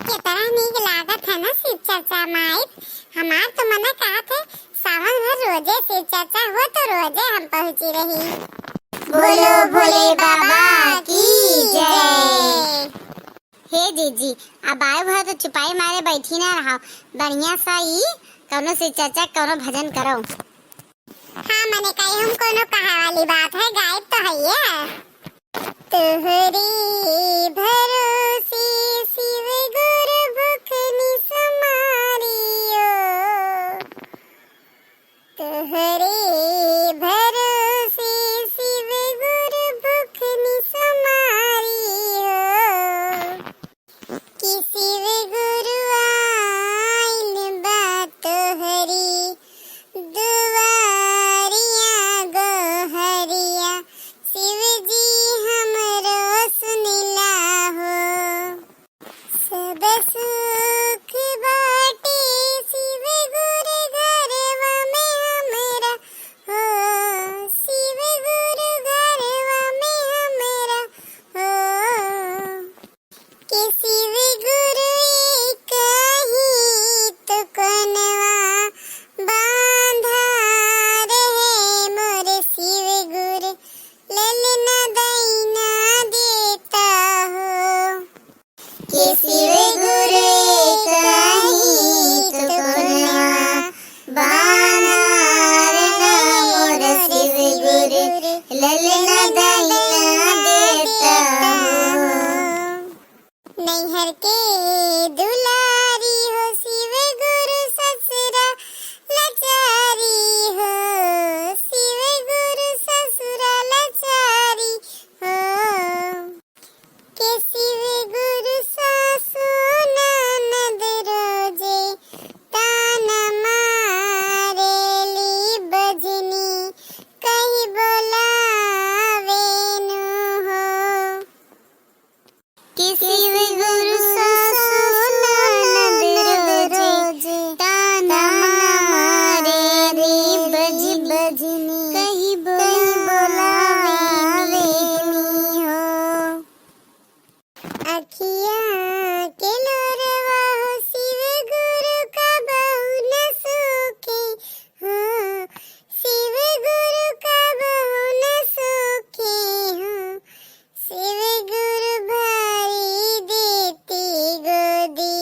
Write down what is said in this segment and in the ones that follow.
कितना नीक लागत है ना शिव चर्चा माई। हमार तो मना कहा थे सावन भर रोजे शिव चर्चा हो तो रोजे हम पहुंची रही। बोलो भोले बाबा की जय। हे जीजी अब आए भर तो चुपाई मारे बैठी ना रहो, बढ़िया सा ही कौनो शिव चर्चा कौनो भजन करो। हाँ मने कही हम कोनो कहा वाली बात है, गायब तो है ये। तुहरी भरोसे शिव गुरु भुखनी समारियो, तुहरी भरोसे शिव गुरु भुखनी समारियो, कि शिव गुरु आइल बा तुहरी दुआरिया गोहरिया, शिव जी हमरो सुनिला हो। सब सुख बाटे शिव गुरु घरवा में हमरा हो, शिव गुरु घरवा में हमरा हो, कि शिव गुरु एक ही तो कनवा बांधा रहे मोर शिव गुरु ललना दैना देता हो, कि शिव गुरु एक ही तो कनवा बांधा रहे मोर शिव गुरु ललना दैना देता हो। नैहर के दुलारी हो शिव गुरु ससुरा लाचारी हो, शिव गुरु ससुरा लाचारी हो, के शिव गुरु सासु ननद रोजे ताना मारेली बजनी कहीं बोलावे नु हो, कि शिव गुरु सासु ननद रोजे ताना मारेली बजनी कहीं बोलावे नी हो। अखिया के लोरवा हो शिव गुरु का बहु न सूखे हो, शिव गुरु का बहु न सूखे हो, शिव गुरु भरी देती गोदी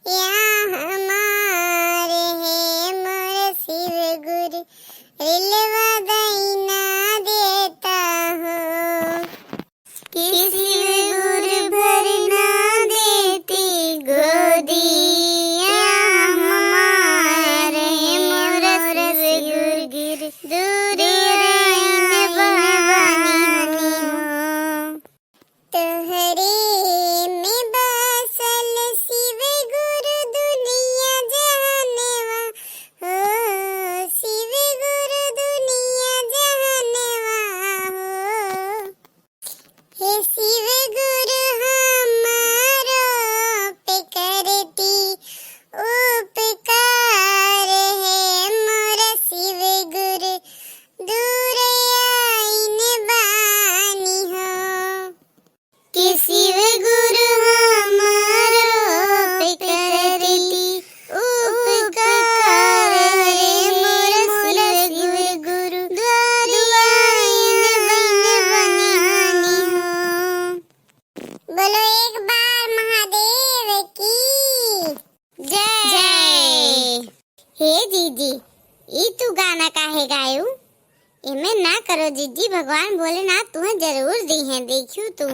या हमारे है मोर शिव गुरु रिलवा दैना देता हो, कि शिव गुरु भरना देती गोदी या हमारे मोर शिव गुरु दूर रहीन बनी हो। तुहरे में बसल शिव गुरु दुनिया जहानवा हो, शिव गुरु दुनिया जहानवा हो, हे शिव गुरु हमारो पे करती उपकार है मोर शिव गुरु दूर आइन बानी हो, कि शिव गुरु हमारो पे करती उपकार है मोर शिव गुरु दूर आइन बानी हो। बोलो एक बार महादेव की जय। हे जीजी ई तू गाना काहे गायू? इमे ना करो जीजी, भगवान भोलेनाथ तुम्हें जरूर दी है, देखियो तू।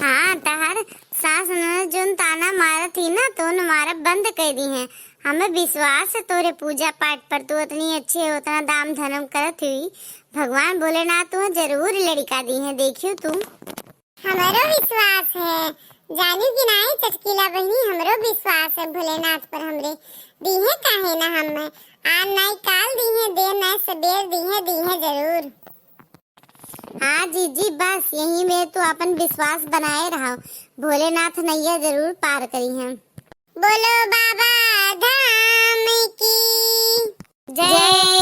हाँ तहार सास ननद जोन ताना मारा थी ना तो मारा बंद कर दी है। हमें विश्वास है तोरे पूजा पाठ पर, तू इतनी अच्छे उतना दाम धर्म करत हुई, भगवान भोलेनाथ तुम्हें जरूर लड़का दी है, देखियो तू। हमारो विश्वास है, जानी कि नहीं चटकीला बहनी, हमरो विश्वास है भोलेनाथ पर, हमरे दी है काहे ना, हम आज नहीं काल दी है, देर नहीं सबेर दी है जरूर। हाँ जीजी बस यही में तो अपन विश्वास बनाए रहो, भोलेनाथ नैया जरूर पार करी है। बोलो बाबा धाम की जय।